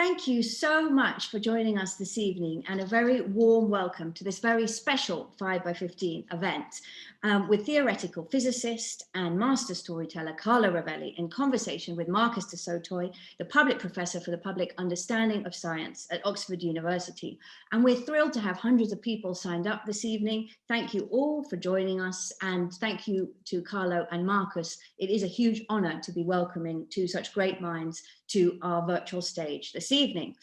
Thank you so much for joining us this evening, and a very warm welcome to this very special 5x15 event with theoretical physicist and master storyteller Carlo Rovelli in conversation with Marcus du Sautoy, the public professor for the public understanding of science at Oxford University. And we're thrilled to have hundreds of people signed up this evening. Thank you all for joining us, and thank you to Carlo and Marcus. It is a huge honor to be welcoming two such great minds to our virtual stage this evening.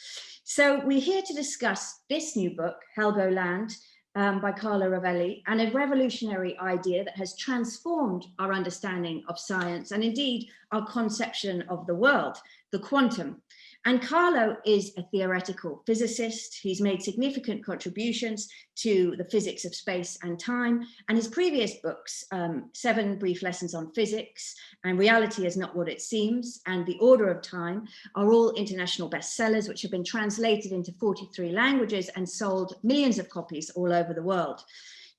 So we're here to discuss this new book, Helgoland, by Carlo Rovelli, and a revolutionary idea that has transformed our understanding of science and indeed our conception of the world, the quantum. And Carlo is a theoretical physicist. He's made significant contributions to the physics of space and time. And his previous books, 7 Brief Lessons on Physics and Reality is Not What It Seems and The Order of Time, are all international bestsellers, which have been translated into 43 languages and sold millions of copies all over the world.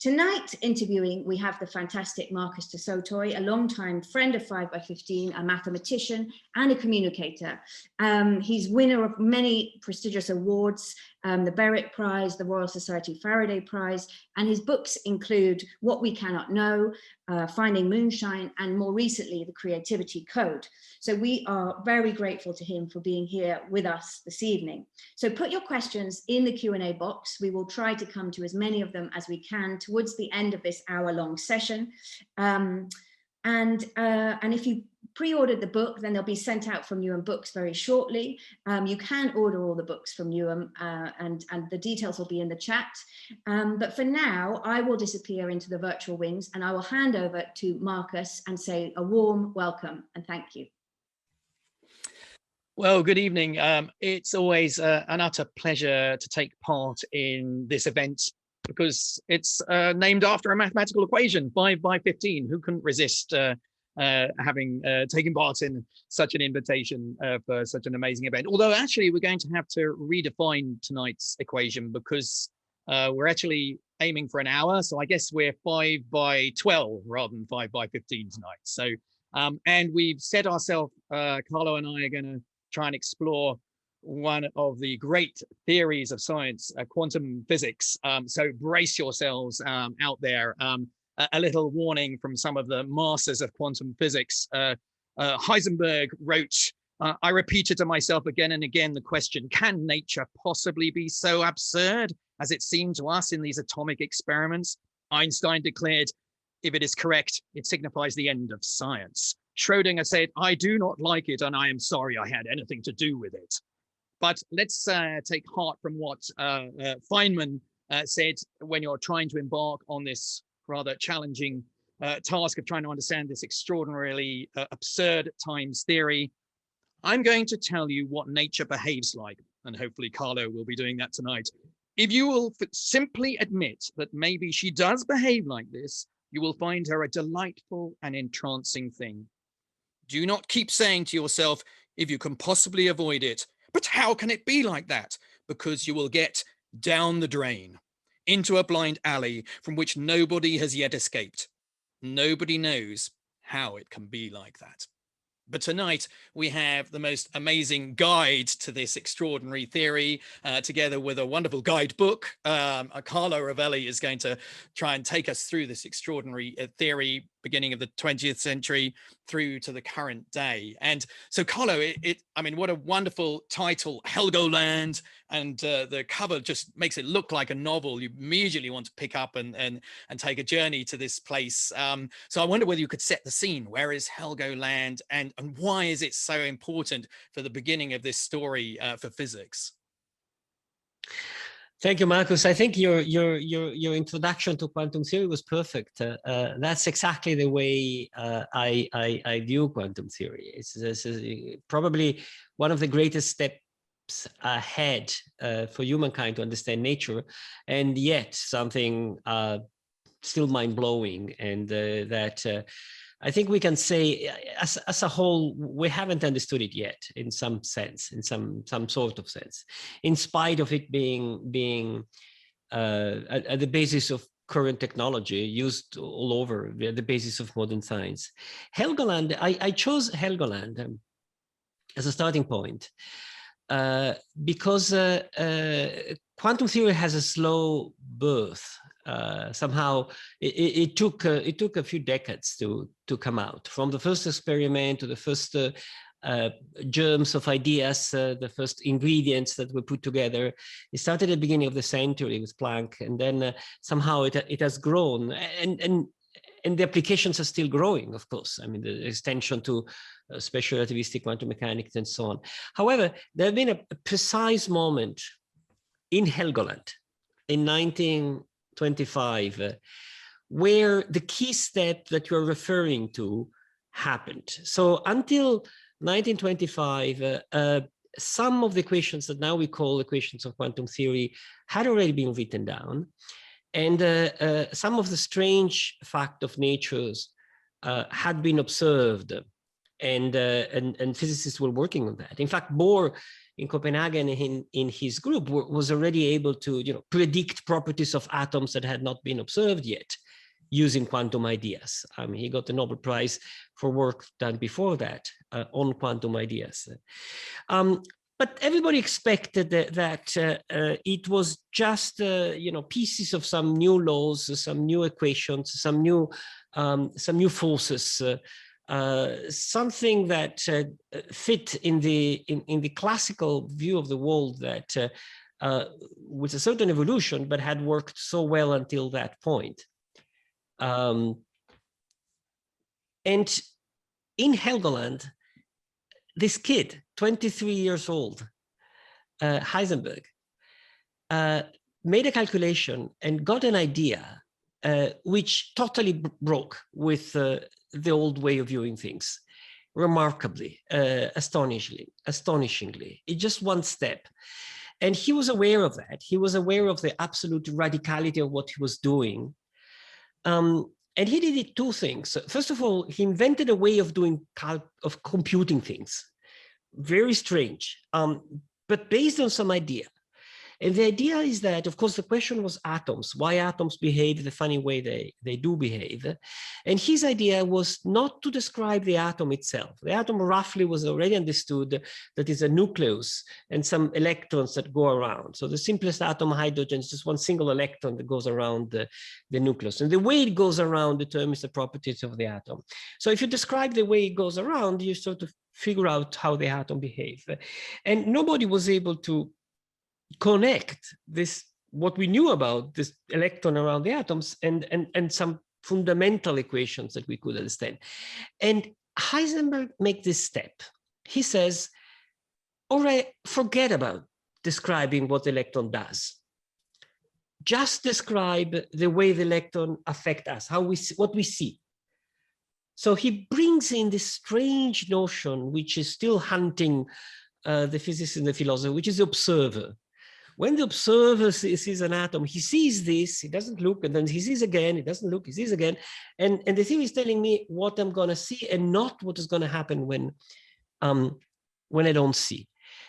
Tonight, interviewing, we have the fantastic Marcus du Sautoy, a longtime friend of 5x15, a mathematician and a communicator. He's winner of many prestigious awards, the Berwick Prize, the Royal Society Faraday Prize, and his books include What We Cannot Know, Finding Moonshine, and more recently, The Creativity Code. So we are very grateful to him for being here with us this evening. So put your questions in the Q&A box. We will try to come to as many of them as we can towards the end of this hour-long session. And if you pre-ordered the book, then they'll be sent out from Newham Books very shortly. You can order all the books from Newham, and the details will be in the chat. But for now, I will disappear into the virtual wings and I will hand over to Marcus and say a warm welcome and thank you. Well, good evening. It's always an utter pleasure to take part in this event because it's named after a mathematical equation, 5x15. Who couldn't resist having taken part in such an invitation for such an amazing event? Although actually we're going to have to redefine tonight's equation because we're actually aiming for an hour. So I guess we're 5x12 rather than 5x15 tonight. So, and we've set ourselves, Carlo and I are going to try and explore one of the great theories of science, quantum physics. So brace yourselves out there. A little warning from some of the masters of quantum physics. Heisenberg wrote, I repeated to myself again and again the question, can nature possibly be so absurd as it seemed to us in these atomic experiments? Einstein declared, if it is correct, it signifies the end of science. Schrdinger said, I do not like it and I am sorry I had anything to do with it. But let's take heart from what Feynman said when you're trying to embark on this rather challenging task of trying to understand this extraordinarily absurd times theory. I'm going to tell you what nature behaves like, and hopefully Carlo will be doing that tonight. If you will simply admit that maybe she does behave like this, you will find her a delightful and entrancing thing. Do not keep saying to yourself, if you can possibly avoid it, but how can it be like that? Because you will get down the drain, into a blind alley from which nobody has yet escaped. Nobody knows how it can be like that. But tonight we have the most amazing guide to this extraordinary theory, together with a wonderful guidebook. Carlo Rovelli is going to try and take us through this extraordinary theory, beginning of the 20th century through to the current day. And so Carlo, I mean, what a wonderful title, Helgoland, and the cover just makes it look like a novel. You immediately want to pick up and take a journey to this place. So I wonder whether you could set the scene. Where is Helgoland, and why is it so important for the beginning of this story for physics? Thank you, Marcus. I think your introduction to quantum theory was perfect. That's exactly the way I view quantum theory. It's probably one of the greatest steps ahead for humankind to understand nature, and yet something still mind-blowing, and that I think we can say, as a whole, we haven't understood it yet, in some sense, in some sort of sense, in spite of it being at the basis of current technology used all over, the basis of modern science. Helgoland, I chose Helgoland as a starting point because quantum theory has a slow birth. Somehow it took a few decades to come out, from the first experiment to the first germs of ideas, the first ingredients that were put together. It started at the beginning of the century with Planck, and then somehow it has grown, and the applications are still growing, of course. I mean, the extension to special relativistic quantum mechanics and so on. However, there have been a precise moment in Helgoland in 1925 where the key step that you're referring to happened. So until 1925, some of the equations that now we call equations of quantum theory had already been written down. And some of the strange fact of natures had been observed, and physicists were working on that. In fact, Bohr in Copenhagen in his group was already able to predict properties of atoms that had not been observed yet using quantum ideas. He got the Nobel Prize for work done before that on quantum ideas. But everybody expected that it was just pieces of some new laws, some new equations, some new forces, something that fit in the classical view of the world that with a certain evolution, but had worked so well until that point. And in Helgoland, this kid, 23 years old, Heisenberg, made a calculation and got an idea which totally broke with the old way of viewing things, remarkably, astonishingly. It's just one step. And he was aware of that. He was aware of the absolute radicality of what he was doing. And he did two things. First of all, he invented a way of computing things. Very strange, but based on some idea. And the idea is that, of course, the question was atoms, why atoms behave the funny way they do behave. And his idea was not to describe the atom itself. The atom roughly was already understood that is a nucleus and some electrons that go around. So the simplest atom, hydrogen, is just one single electron that goes around the nucleus. And the way it goes around determines the properties of the atom. So if you describe the way it goes around, you sort of figure out how the atom behaves. And nobody was able to connect this, what we knew about this electron around the atoms, and some fundamental equations that we could understand. And Heisenberg makes this step. He says, all right, forget about describing what the electron does. Just describe the way the electron affects us, what we see. So he brings in this strange notion, which is still hunting the physicist and the philosopher, which is the observer. When the observer sees an atom, he sees this, he doesn't look, and then he sees again, he doesn't look, he sees again. And the theory is telling me what I'm going to see and not what is going to happen when I don't see.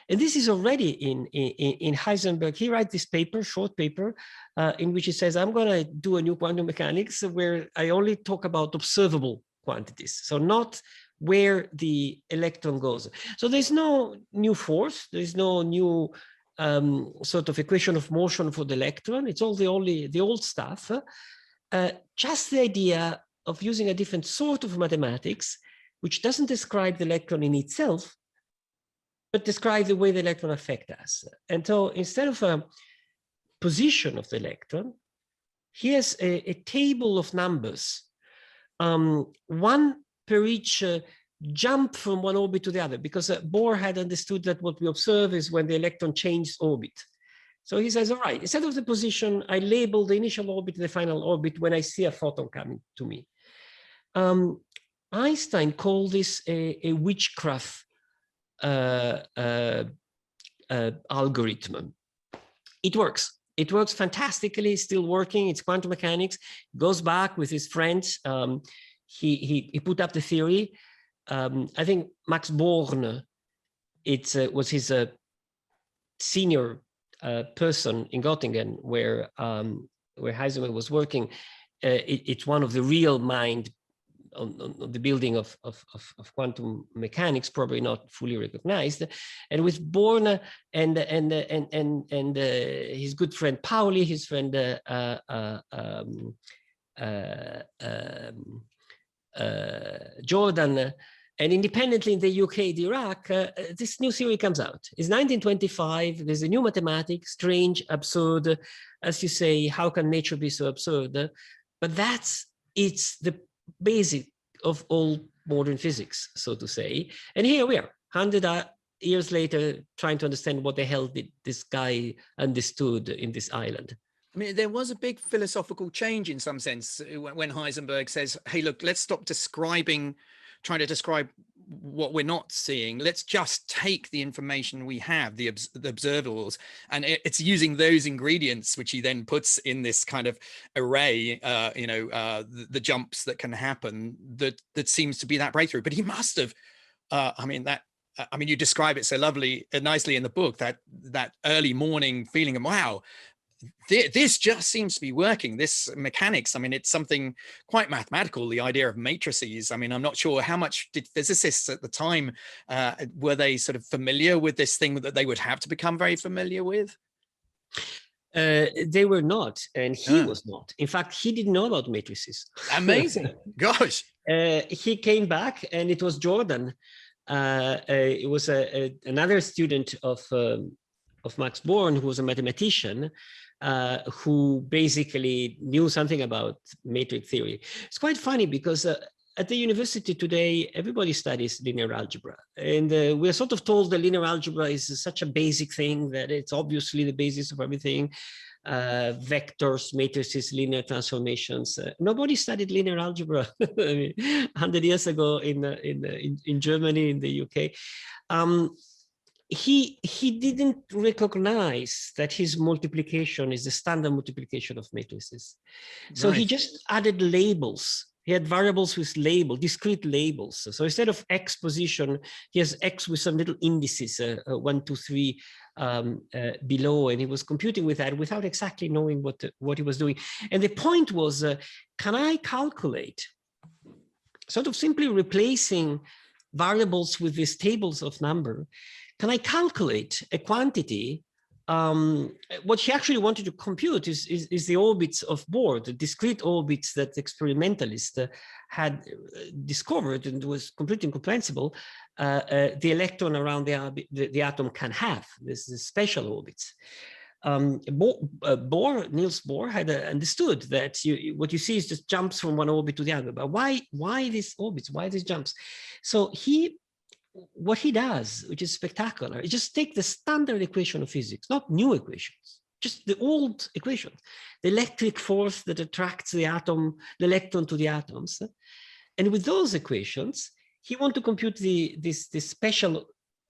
And this is already in Heisenberg. He writes this paper, short paper, in which he says, I'm going to do a new quantum mechanics where I only talk about observable quantities. So not where the electron goes. So there's no new force, there's no new sort of equation of motion for the electron. It's all the old stuff. Just the idea of using a different sort of mathematics, which doesn't describe the electron in itself, but describe the way the electron affects us. And so instead of a position of the electron, here's a table of numbers, one per each jump from one orbit to the other, because Bohr had understood that what we observe is when the electron changes orbit. So he says, all right, instead of the position, I label the initial orbit and the final orbit when I see a photon coming to me. Einstein called this a witchcraft algorithm. It works. It works fantastically, still working. It's quantum mechanics. Goes back with his friends. He put up the theory. I think Max Born, was his senior person in Göttingen, where Heisenberg was working. It's one of the real mind on the building of quantum mechanics, probably not fully recognized. And with Born and his good friend Pauli, his friend Jordan, and independently in the UK, the Iraq, this new theory comes out. It's 1925. There's a new mathematics, strange, absurd. As you say, how can nature be so absurd? But it's the basic of all modern physics, so to say. And here we are, 100 years later, trying to understand what the hell did this guy understood in this island. I mean, there was a big philosophical change in some sense when Heisenberg says, hey, look, let's stop trying to describe what we're not seeing. Let's just take the information we have, the observables, and it's using those ingredients, which he then puts in this kind of array, the jumps that can happen, that seems to be that breakthrough. But he must have, you describe it so nicely in the book, that early morning feeling of, wow, this just seems to be working. This mechanics, I mean, it's something quite mathematical, the idea of matrices. I mean, I'm not sure how much did physicists at the time, were they sort of familiar with this thing that they would have to become very familiar with? They were not, and he was not. In fact, he didn't know about matrices. Amazing. Gosh. He came back, and it was Jordan. It was another student of Max Born, who was a mathematician, who basically knew something about matrix theory. It's quite funny because at the university today, everybody studies linear algebra. And we're sort of told that linear algebra is such a basic thing that it's obviously the basis of everything. Vectors, matrices, linear transformations. Nobody studied linear algebra 100 years ago in Germany, in the UK. He didn't recognize that his multiplication is the standard multiplication of matrices. So he just added labels. He had variables with discrete labels. So instead of X position, he has X with some little indices, 1, 2, 3 below, and he was computing with that without exactly knowing what he was doing. And the point was, can I calculate, sort of simply replacing variables with these tables of number, can I calculate a quantity? What she actually wanted to compute is the orbits of Bohr, the discrete orbits that experimentalists had discovered, and was completely incomprehensible. The electron around the atom can have this special orbits. Niels Bohr had understood that what you see is just jumps from one orbit to the other. But why these orbits? Why these jumps? So what he does, which is spectacular, is just take the standard equation of physics, not new equations, just the old equation, the electric force that attracts the electron to the atoms. And with those equations, he wants to compute this special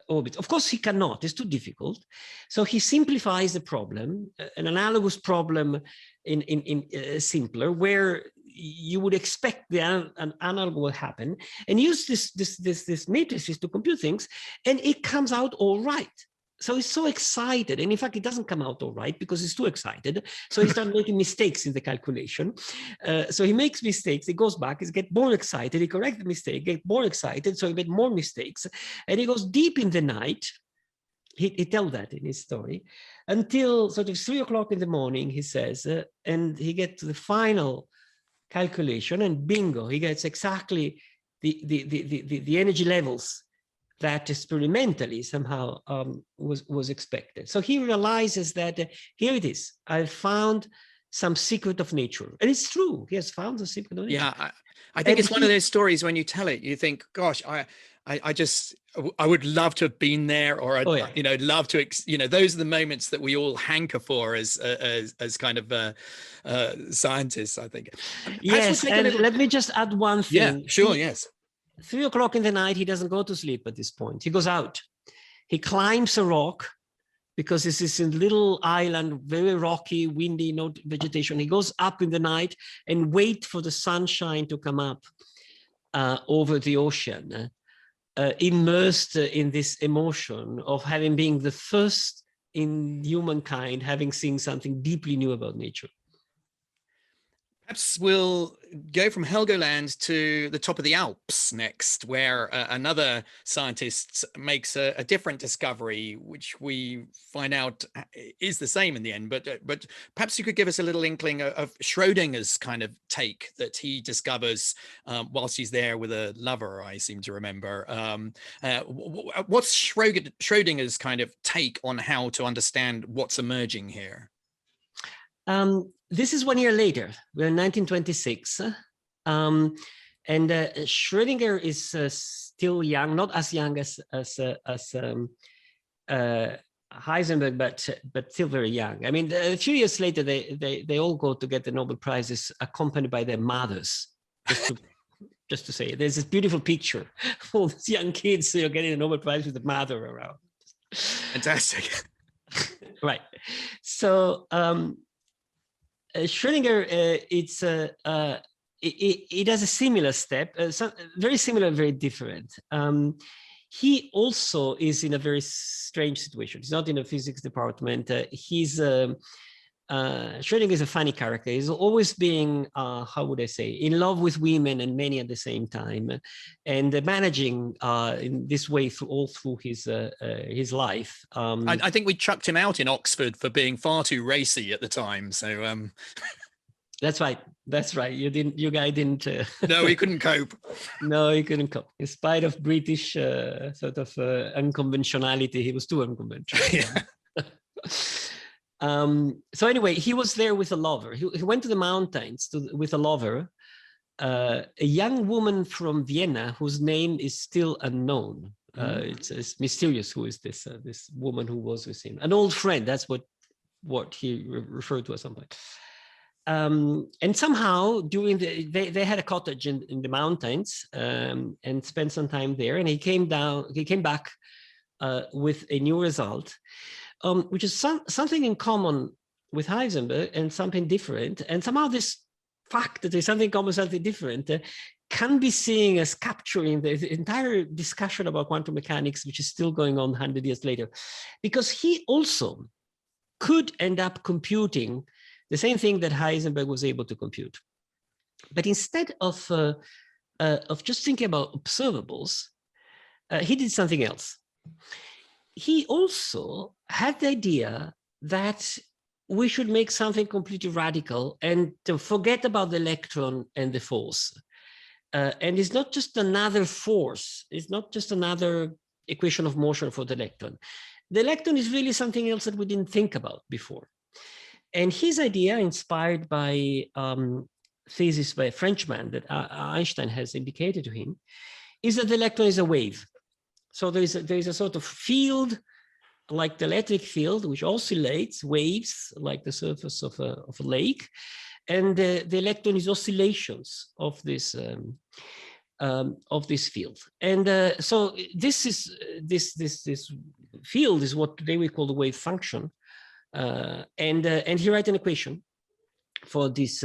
orbit. Of course, he cannot, it's too difficult. So he simplifies the problem, an analogous problem in simpler, where you would expect an analog will happen, and use this matrices to compute things, and it comes out all right. So he's so excited, and in fact, it doesn't come out all right because he's too excited. So he starts making mistakes in the calculation. So he makes mistakes, he goes back, he gets more excited, he corrects the mistake, gets more excited, so he made more mistakes, and he goes deep in the night. He tells that in his story, until sort of 3 o'clock in the morning, he says, and he gets to the final calculation, and bingo, he gets exactly the energy levels that experimentally somehow was expected. So he realizes that here it is, I found some secret of nature. And it's true, he has found the secret of nature. Yeah, I think it's one of those stories when you tell it, you think, gosh, I would love to have been there, or I'd love to, those are the moments that we all hanker for as kind of scientists, I think. Yes, and let me just add one thing. Yeah, sure, yes. 3 o'clock in the night, he doesn't go to sleep at this point. He goes out. He climbs a rock, because this is a little island, very rocky, windy, no vegetation. He goes up in the night and wait for the sunshine to come up over the ocean, immersed in this emotion of having been the first in humankind, having seen something deeply new about nature. Perhaps we'll go from Helgoland to the top of the Alps next, where another scientist makes a different discovery, which we find out is the same in the end. But perhaps you could give us a little inkling of Schrödinger's kind of take that he discovers whilst he's there with a lover, I seem to remember. What's Schrödinger's kind of take on how to understand what's emerging here? This is 1 year later. We're in 1926, and Schrödinger is still young, not as young as Heisenberg, but still very young. I mean, a few years later, they all go to get the Nobel Prizes, accompanied by their mothers. Just to say, there's this beautiful picture of all these young kids, getting a Nobel Prize with the mother around. Fantastic. Right. So. Schrödinger, it has a similar step, very similar, very different. He also is in a very strange situation. He's not in a physics department. Schrödinger is a funny character. He's always being, how would I say, in love with women and many at the same time, and managing in this way all through his life. I think we chucked him out in Oxford for being far too racy at the time. So that's right. That's right. You guy didn't. No, he couldn't cope. No, he couldn't cope. In spite of British sort of unconventionality, he was too unconventional. Yeah. So anyway, he was there with a lover. He went to the mountains with a lover, a young woman from Vienna whose name is still unknown. It's mysterious who is this woman who was with him. An old friend. That's what he referred to at some point. And somehow during they had a cottage in the mountains and spent some time there. And he came back with a new result. Which is something in common with Heisenberg and something different. And somehow this fact that there's something common, something different, can be seen as capturing the entire discussion about quantum mechanics, which is still going on 100 years later. Because he also could end up computing the same thing that Heisenberg was able to compute. But instead of just thinking about observables, he did something else. He also had the idea that we should make something completely radical and to forget about the electron and the force. And it's not just another force. It's not just another equation of motion for the electron. The electron is really something else that we didn't think about before. And his idea, inspired by thesis by a Frenchman that Einstein has indicated to him, is that the electron is a wave. So there is a sort of field like the electric field, which oscillates waves like the surface of a lake, and the electron is oscillations of this field. And so this field is what today we call the wave function, and he writes an equation for this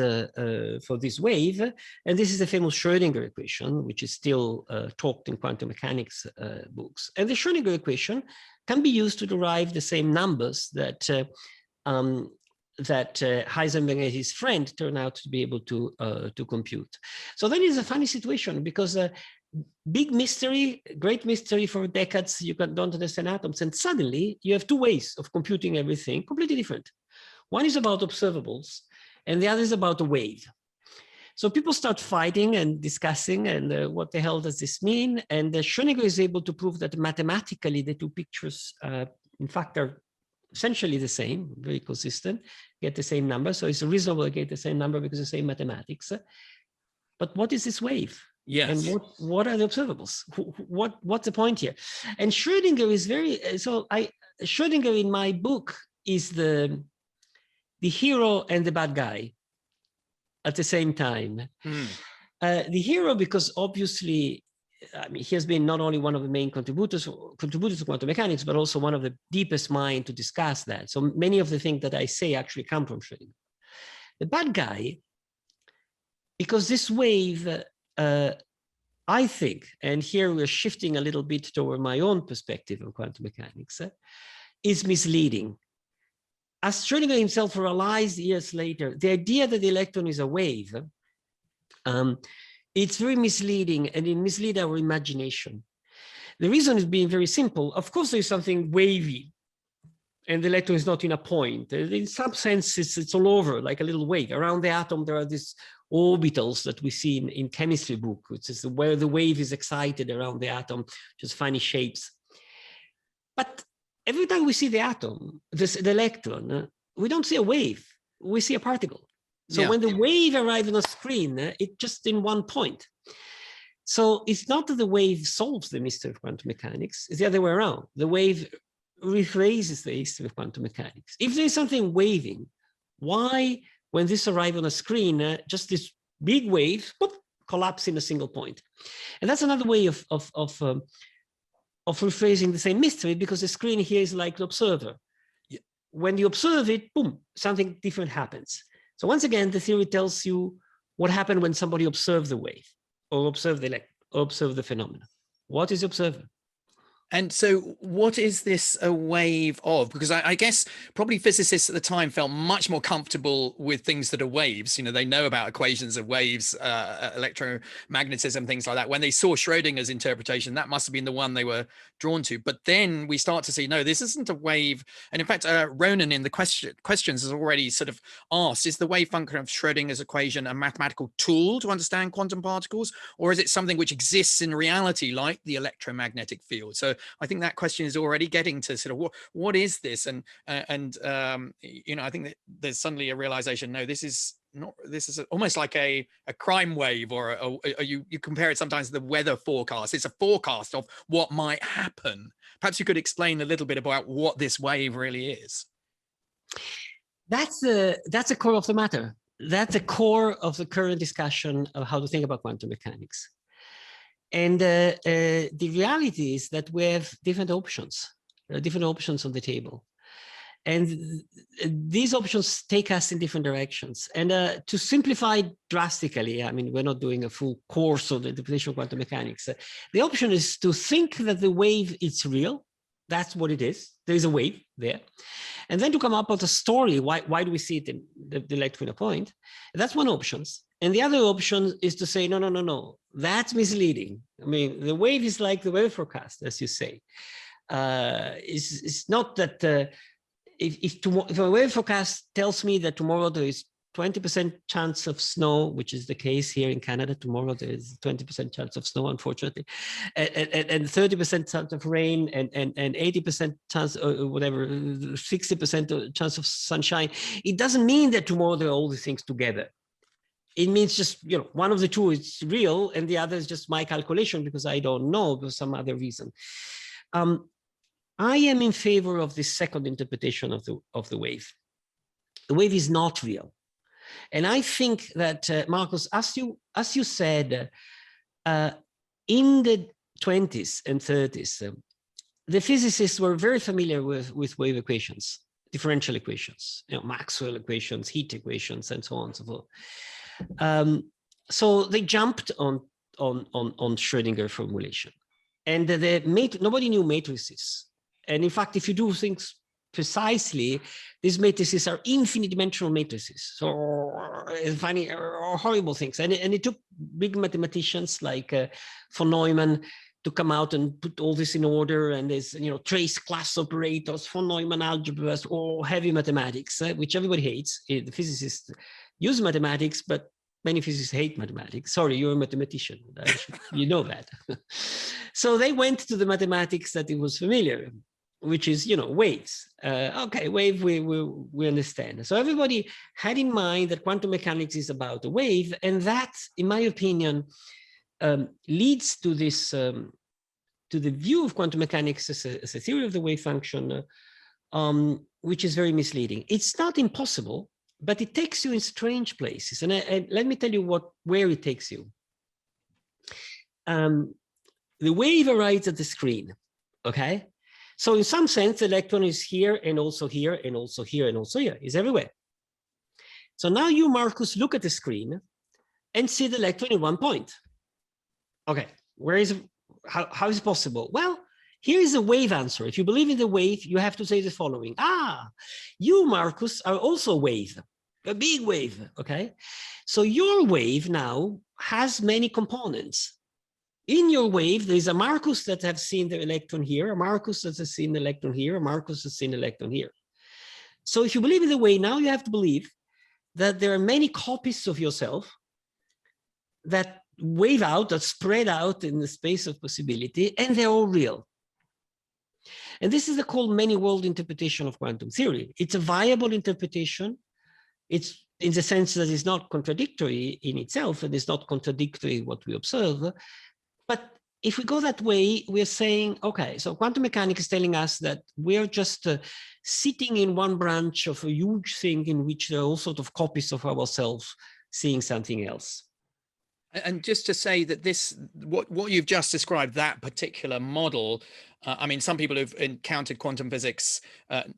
wave, and this is the famous Schrödinger equation, which is still taught in quantum mechanics books. And the Schrödinger equation can be used to derive the same numbers that Heisenberg and his friend turn out to be able to compute. So then it's a funny situation, because big mystery, great mystery for decades, you don't understand atoms, and suddenly you have two ways of computing everything completely different. One is about observables, and the other is about a wave. So people start fighting and discussing, and what the hell does this mean? And Schrödinger is able to prove that mathematically the two pictures, in fact, are essentially the same, very consistent, get the same number. So it's reasonable to get the same number because the same mathematics. But what is this wave? Yes. And what are the observables? What's the point here? And Schrödinger is Schrödinger in my book is the hero and the bad guy at the same time. The hero, because obviously, I mean, he has been not only one of the main contributors to quantum mechanics, but also one of the deepest minds to discuss that. So many of the things that I say actually come from Schrödinger. The bad guy, because this wave, I think, and here we're shifting a little bit toward my own perspective on quantum mechanics, is misleading. as Schrödinger himself realized years later, the idea that the electron is a wave, it's very misleading, and it misleads our imagination. The reason is being very simple. Of course, there's something wavy, and the electron is not in a point. In some sense, it's all over, like a little wave. Around the atom, there are these orbitals that we see in chemistry book, which is where the wave is excited around the atom, just funny shapes. But every time we see the atom, the electron, we don't see a wave, we see a particle. So when the wave arrives on a screen, it's just in one point. So it's not that the wave solves the mystery of quantum mechanics, it's the other way around. The wave rephrases the history of quantum mechanics. If there's something waving, why, when this arrives on a screen, just this big wave, boop, collapse in a single point? And that's another way of rephrasing the same mystery, because the screen here is like the observer. Yeah. When you observe it, boom, something different happens. So once again, the theory tells you what happened when somebody observed the wave, or observed the electron, or observed the phenomenon. What is the observer? And so what is this a wave of? Because I guess probably physicists at the time felt much more comfortable with things that are waves. You know, they know about equations of waves, electromagnetism, things like that. When they saw Schrödinger's interpretation, that must have been the one they were drawn to. But then we start to see, no, this isn't a wave. And in fact, Ronan in the questions has already sort of asked, is the wave function of Schrödinger's equation a mathematical tool to understand quantum particles? Or is it something which exists in reality, like the electromagnetic field? So I think that question is already getting to sort of what is this? And you know, I think that there's suddenly a realization, no, this is almost like a crime wave, or you compare it sometimes to the weather forecast. It's a forecast of what might happen. Perhaps you could explain a little bit about what this wave really is. That's the core of the matter. That's the core of the current discussion of how to think about quantum mechanics. And the reality is that we have different options. There are different options on the table. And these options take us in different directions. And to simplify drastically, I mean, we're not doing a full course on the interpretation of quantum mechanics. The option is to think that the wave is real. That's what it is. There is a wave there. And then to come up with a story. Why do we see it in the electron in a point? And that's one option. And the other option is to say, no, that's misleading. I mean, the wave is like the weather forecast, as you say. It's not that if a weather forecast tells me that tomorrow there is 20% chance of snow, which is the case here in Canada. Tomorrow there is 20% chance of snow, unfortunately, and 30% chance of rain, and 80% chance, or whatever, 60% chance of sunshine. It doesn't mean that tomorrow there are all these things together. It means just, you know, one of the two is real and the other is just my calculation because I don't know for some other reason. I am in favor of this second interpretation of the wave. The wave is not real. And I think that, Marcus, as you said, in the 20s and 30s, the physicists were very familiar with wave equations, differential equations, you know, Maxwell equations, heat equations, and so on and so forth. So they jumped on Schrödinger formulation, and nobody knew matrices. And in fact, if you do things precisely, these matrices are infinite dimensional matrices. So funny, horrible things. And it took big mathematicians like von Neumann to come out and put all this in order. And there's, you know, trace class operators, von Neumann algebras, or heavy mathematics, which everybody hates. The physicists use mathematics, but many physicists hate mathematics. Sorry, you're a mathematician. You know that. So they went to the mathematics that it was familiar, which is, you know, waves. Okay, wave, we understand. So everybody had in mind that quantum mechanics is about a wave, and that, in my opinion, leads to this, to the view of quantum mechanics as a theory of the wave function, which is very misleading. It's not impossible, but it takes you in strange places. And let me tell you where it takes you. The wave arrives at the screen, okay? So in some sense, the electron is here and also here and also here and also here. It's everywhere. So now you, Marcus, look at the screen and see the electron in one point. Okay, how is it possible? Well, Here is a wave answer. If you believe in the wave, you have to say the following. You, Marcus, are also a wave, a big wave, okay? So your wave now has many components. In your wave, there's a Marcus that has seen the electron here, a Marcus that has seen the electron here, a Marcus has seen the electron here. So if you believe in the wave, now you have to believe that there are many copies of yourself that wave out, that spread out in the space of possibility, and they're all real. And this is the called many world interpretation of quantum theory. It's a viable interpretation. It's in the sense that it's not contradictory in itself, and it's not contradictory what we observe. But if we go that way, we're saying, okay, so quantum mechanics is telling us that we're just sitting in one branch of a huge thing in which there are all sorts of copies of ourselves seeing something else. And just to say that this, what you've just described, that particular model, I mean, some people who've encountered quantum physics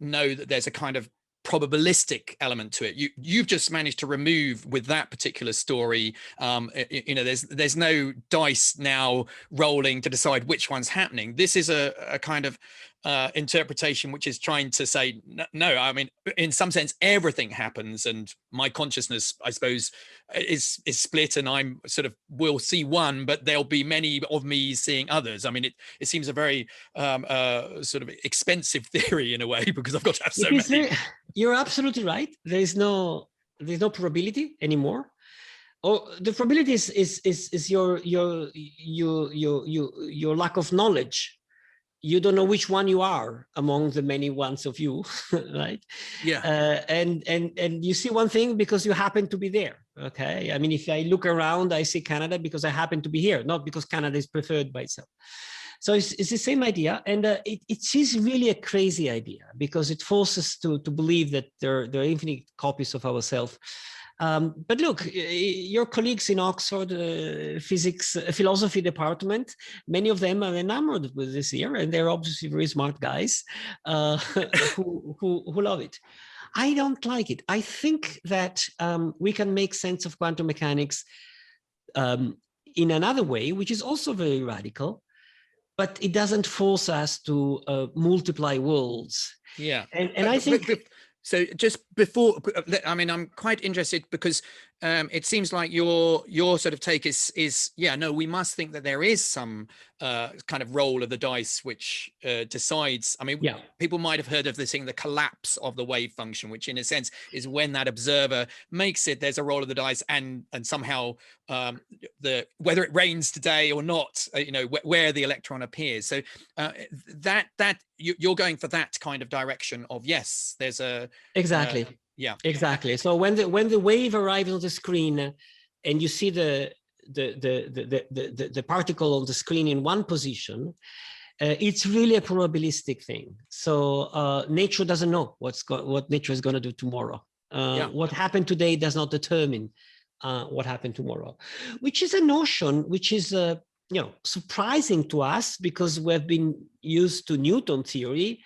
know that there's a kind of probabilistic element to it. You've just managed to remove with that particular story, you know, there's no dice now rolling to decide which one's happening. This is a kind of interpretation which is trying to say, no, I mean, in some sense, everything happens, and my consciousness, I suppose, is split, and I'm sort of will see one, but there'll be many of me seeing others. I mean, it seems a very sort of expensive theory in a way, because I've got to have so many. You're absolutely right. There's no probability anymore. Or the probability is your lack of knowledge. You don't know which one you are among the many ones of you, right? Yeah. And you see one thing because you happen to be there. Okay. I mean, if I look around, I see Canada because I happen to be here, not because Canada is preferred by itself. So it's the same idea, and it is really a crazy idea because it forces us to believe that there are infinite copies of ourselves. But look, your colleagues in Oxford philosophy department, many of them are enamored with this here, and they're obviously very smart guys who love it. I don't like it. I think that we can make sense of quantum mechanics in another way, which is also very radical, but it doesn't force us to multiply worlds. Yeah. And I think... So just before, I mean, I'm quite interested because it seems like your sort of take is, yeah, no, we must think that there is some kind of roll of the dice which decides. I mean, yeah, people might have heard of this thing, the collapse of the wave function, which in a sense is when that observer makes it, there's a roll of the dice, and somehow whether it rains today or not, you know, where the electron appears. So that you're going for that kind of direction of, yes, there's a exactly. Yeah, exactly. So when the wave arrives on the screen and you see the particle on the screen in one position, it's really a probabilistic thing. So nature doesn't know what nature is going to do tomorrow. What happened today does not determine what happened tomorrow, which is a notion which is you know, surprising to us because we've been used to Newton theory.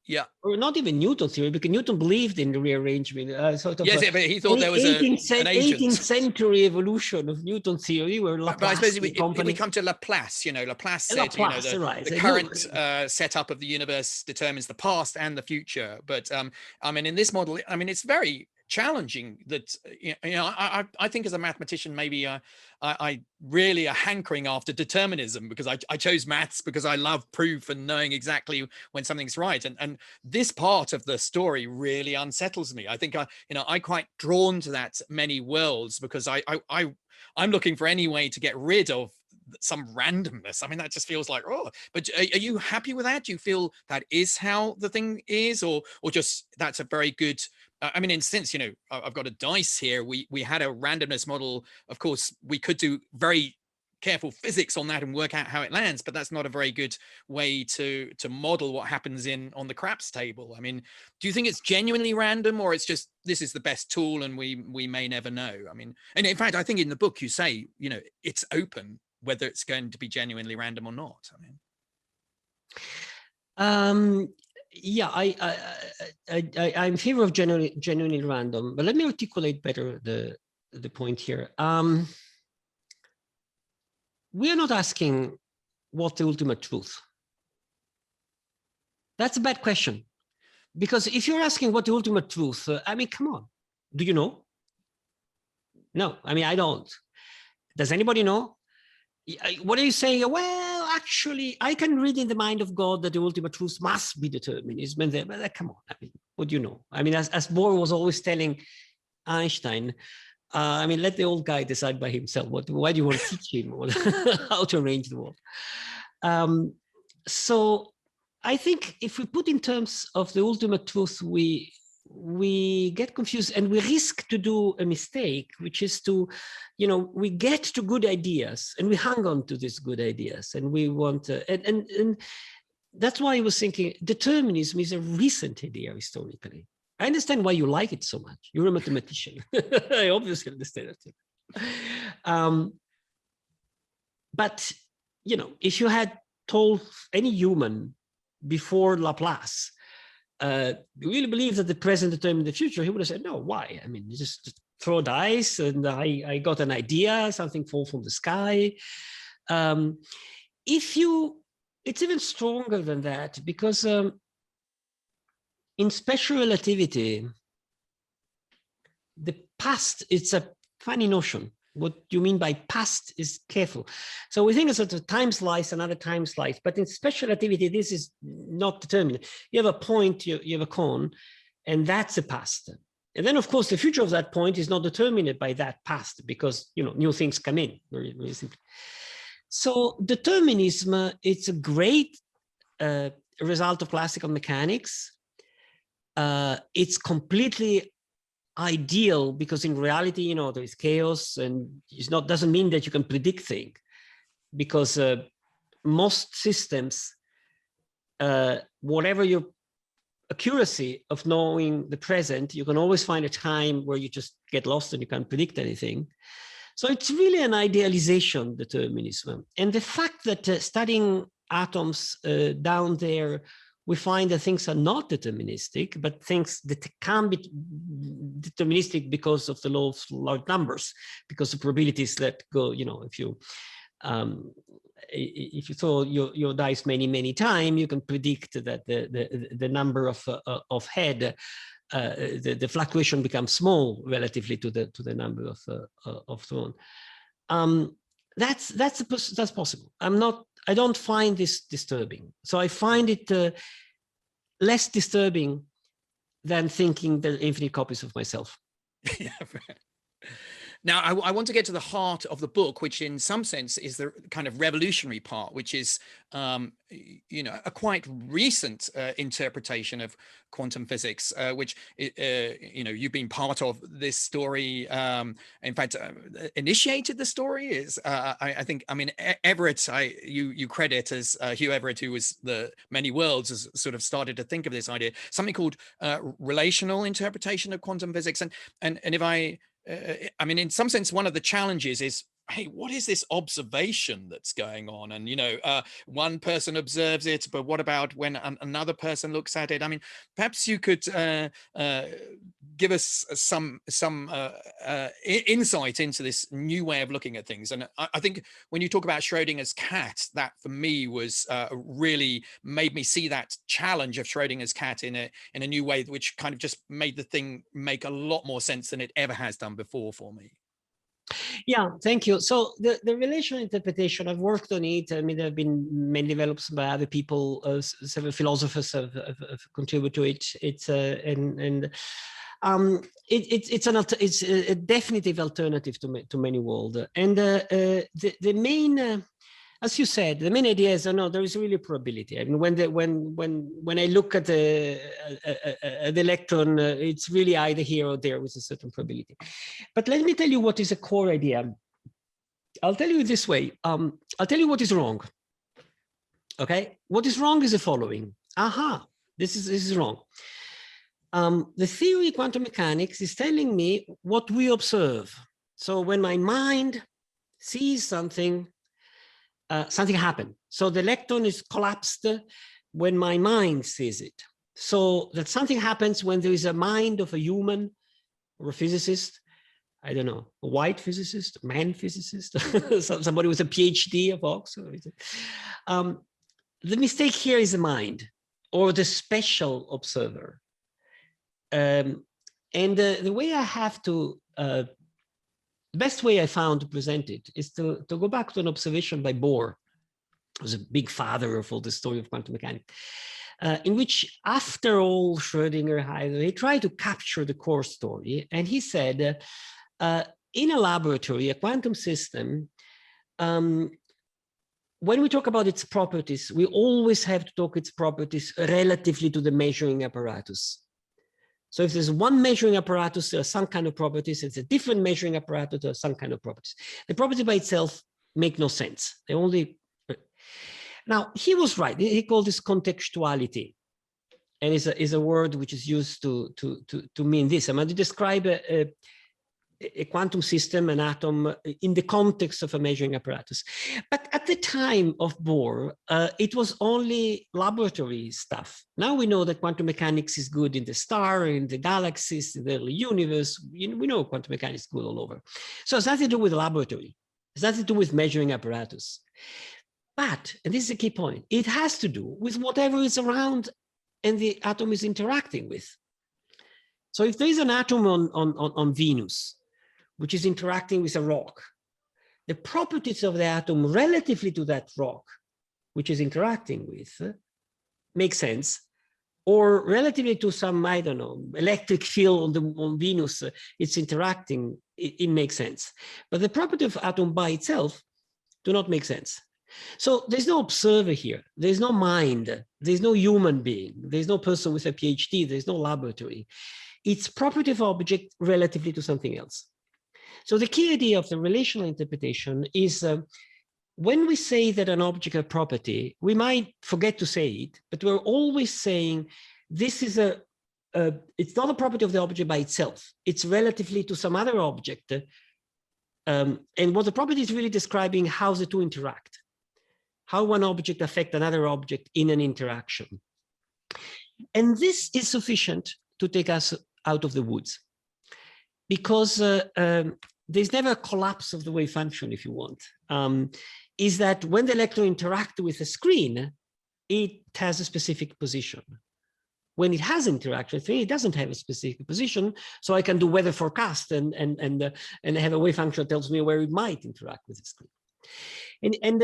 Yeah, or not even Newton theory, because Newton believed in the rearrangement. Sort of yes, but he thought there was an agent. 18th century evolution of Newton theory, where Laplace. But I suppose if we come to Laplace, you know, Laplace said, Laplace, you know, right. the current setup of the universe determines the past and the future. But I mean, in this model, I mean, it's very challenging that, you know, I think as a mathematician, maybe I really are hankering after determinism, because I chose maths because I love proof and knowing exactly when something's right. And this part of the story really unsettles me. I think I'm quite drawn to that many worlds, because I'm looking for any way to get rid of some randomness. I mean, that just feels like, oh, but are you happy with that? Do you feel that is how the thing is, or just that's a very good, I mean, in a sense, you know, I've got a dice here. We had a randomness model. Of course, we could do very careful physics on that and work out how it lands, but that's not a very good way to model what happens on the craps table. I mean, do you think it's genuinely random, or it's just this is the best tool and we may never know? I mean, and in fact, I think in the book you say, you know, it's open whether it's going to be genuinely random or not. I mean, yeah, I'm in favor of genuinely random, but let me articulate better the point here. We are not asking what's the ultimate truth. That's a bad question. Because if you're asking what the ultimate truth, I mean, come on, do you know? No, I mean, I don't. Does anybody know? What are you saying? Well, actually, I can read in the mind of God that the ultimate truth must be determinism. And then, but come on, I mean, what do you know? I mean, as Bohr was always telling Einstein, I mean, let the old guy decide by himself. Why do you want to teach him how to arrange the world? So I think if we put in terms of the ultimate truth, we get confused and we risk to do a mistake, which is to, we get to good ideas and we hang on to these good ideas and we want to, and that's why I was thinking determinism is a recent idea historically. I understand why you like it so much. You're a mathematician. I obviously understand it too. But, if you had told any human before Laplace, you really believe that the present determines the future, he would have said, no, why? I mean, just throw dice and I got an idea, something fall from the sky. It's even stronger than that, because in special relativity, the past, it's a funny notion. What you mean by past is careful. So we think it's a time slice, another time slice, but in special relativity, this is not determined. You have a point, you have a cone, and that's a past. And then, of course, the future of that point is not determined by that past because, new things come in, very, very simply. So determinism, it's a great result of classical mechanics. It's completely ideal because in reality, there is chaos, and doesn't mean that you can predict things, because most systems, whatever your accuracy of knowing the present, you can always find a time where you just get lost and you can't predict anything. So it's really an idealization, determinism. And the fact that studying atoms down there, we find that things are not deterministic, but things that can be deterministic because of the law of large numbers, because the probabilities that go, if you throw your dice many times, you can predict that the number of head, the fluctuation becomes small relatively to the number of thrown. That's possible. I don't find this disturbing. So I find it less disturbing than thinking there are infinite copies of myself. Yeah. Now, I want to get to the heart of the book, which in some sense is the kind of revolutionary part, which is, a quite recent interpretation of quantum physics, which, you've been part of this story. In fact, initiated the story is, I think, Everett, you credit as Hugh Everett, who was the many worlds, has sort of started to think of this idea, something called relational interpretation of quantum physics. And if in some sense, one of the challenges is, hey, what is this observation that's going on? And, one person observes it, but what about when another person looks at it? I mean, perhaps you could give us some insight into this new way of looking at things. And I think when you talk about Schrödinger's cat, that for me was really made me see that challenge of Schrödinger's cat in a new way, which kind of just made the thing make a lot more sense than it ever has done before for me. Yeah, thank you. So the relational interpretation, I've worked on it. I mean, there have been many developments by other people. Several philosophers have contributed to it. It's it's a definitive alternative to many worlds. And the main, as you said, the main idea is, no, there is really a probability. I mean, when I look at the electron, it's really either here or there with a certain probability. But let me tell you what is a core idea. I'll tell you this way. I'll tell you what is wrong. Okay, what is wrong is the following. This is wrong. The theory of quantum mechanics is telling me what we observe. So when my mind sees something, something happened. So the electron is collapsed when my mind sees it. So that something happens when there is a mind of a human or a physicist, I don't know, a white physicist, a man physicist, somebody with a PhD of Oxford. The mistake here is the mind, or the special observer. And the way I have to, the best way I found to present it is to go back to an observation by Bohr, who was a big father of all the story of quantum mechanics, in which, after all Schrdinger, Heisenberg, he tried to capture the core story. And he said, in a laboratory, a quantum system, when we talk about its properties, we always have to talk its properties relatively to the measuring apparatus. So if there's one measuring apparatus, there are some kind of properties. If it's a different measuring apparatus, there are some kind of properties. The property by itself make no sense. They only. Now, he was right. He called this contextuality, and is a word which is used to mean this. I'm going to describe a quantum system, an atom, in the context of a measuring apparatus. But at the time of Bohr, it was only laboratory stuff. Now we know that quantum mechanics is good in the star, in the galaxies, in the early universe. We know quantum mechanics is good all over. So it's nothing to do with laboratory. It's nothing to do with measuring apparatus. But, and this is a key point, it has to do with whatever is around and the atom is interacting with. So if there is an atom on Venus, which is interacting with a rock, the properties of the atom relatively to that rock, which is interacting with, make sense. Or relatively to some, I don't know, electric field on Venus, it's interacting, it makes sense. But the property of atom by itself do not make sense. So there's no observer here. There's no mind. There's no human being. There's no person with a PhD. There's no laboratory. It's property of object relatively to something else. So the key idea of the relational interpretation is when we say that an object has property, we might forget to say it, but we're always saying this is it's not a property of the object by itself. It's relatively to some other object. And what the property is really describing how the two interact, how one object affects another object in an interaction. And this is sufficient to take us out of the woods, because there's never a collapse of the wave function, if you want, is that when the electron interacts with the screen, it has a specific position. When it has interaction, it doesn't have a specific position, so I can do weather forecast and have a wave function that tells me where it might interact with the screen. And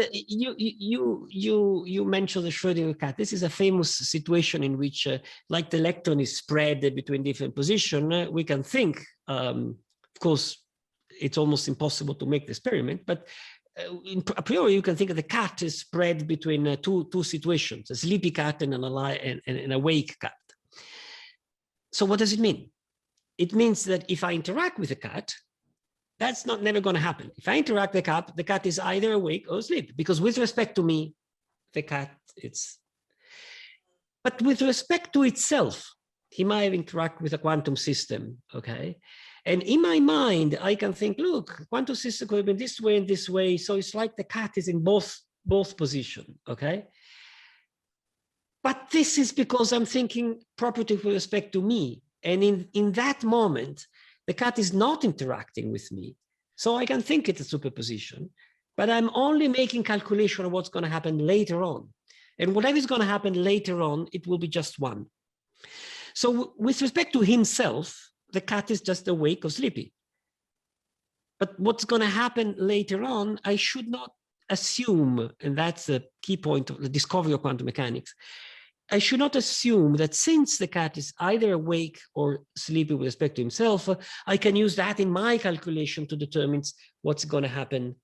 you mentioned the Schrödinger cat. This is a famous situation in which, like the electron is spread between different positions, we can think, of course, it's almost impossible to make the experiment, but a priori you can think of the cat is spread between two situations, a sleepy cat and an awake cat. So what does it mean? It means that if I interact with a cat, that's never going to happen. If I interact with the cat is either awake or asleep, because with respect to me, the cat, but with respect to itself, he might interact with a quantum system, okay? And in my mind, I can think, look, quantum system could have been this way and this way, so it's like the cat is in both positions, okay? But this is because I'm thinking property with respect to me. And in that moment, the cat is not interacting with me. So I can think it's a superposition, but I'm only making calculation of what's going to happen later on. And whatever is going to happen later on, it will be just one. So with respect to himself, the cat is just awake or sleepy. But what's going to happen later on, I should not assume, and that's the key point of the discovery of quantum mechanics, I should not assume that since the cat is either awake or sleepy with respect to himself, I can use that in my calculation to determine what's going to happen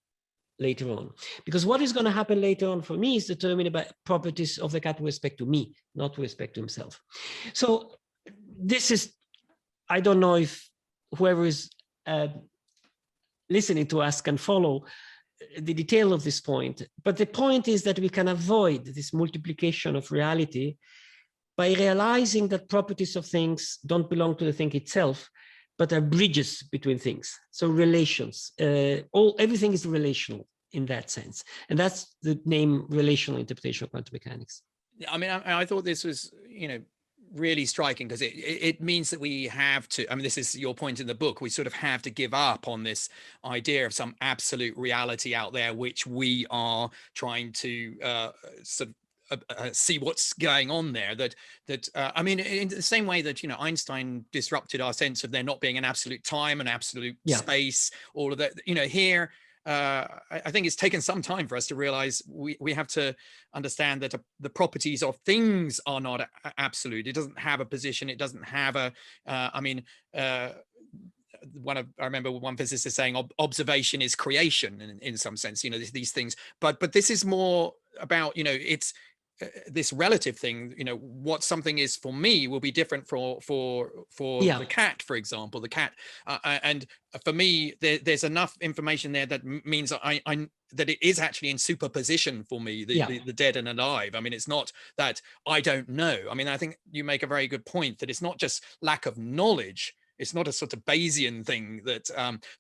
later on. Because what is going to happen later on for me is determined by properties of the cat with respect to me, not with respect to himself. So this is, I don't know if whoever is listening to us can follow the detail of this point, but the point is that we can avoid this multiplication of reality by realizing that properties of things don't belong to the thing itself, but are bridges between things. So relations, everything is relational in that sense. And that's the name relational interpretation of quantum mechanics. I mean, I thought this was, really striking, because it means that we have to, I mean, this is your point in the book, we sort of have to give up on this idea of some absolute reality out there, which we are trying to sort of see what's going on there. I mean, in the same way that, you know, Einstein disrupted our sense of there not being an absolute time and absolute space, all of that, you know, here, I think it's taken some time for us to realize we have to understand that the properties of things are not absolute. It doesn't have a position. It doesn't have a, I remember one physicist saying observation is creation in some sense, you know, these things, but this is more about, you know, it's this relative thing, you know, what something is for me will be different for the cat, for example. The cat, and for me, there's enough information there that means I that it is actually in superposition for me, the dead and alive. I mean, it's not that I don't know. I mean, I think you make a very good point that it's not just lack of knowledge. It's not a sort of Bayesian thing that,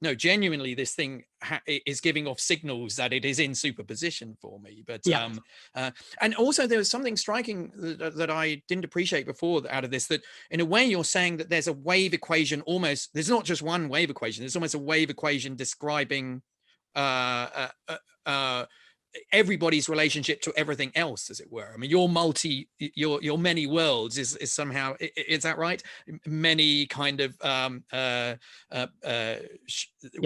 no, genuinely this thing is giving off signals that it is in superposition for me. But, and also there was something striking that I didn't appreciate before out of this, that in a way you're saying that there's a wave equation almost, there's not just one wave equation, there's almost a wave equation describing everybody's relationship to everything else, as it were. I mean, your many worlds is somehow, is that right? Many kind of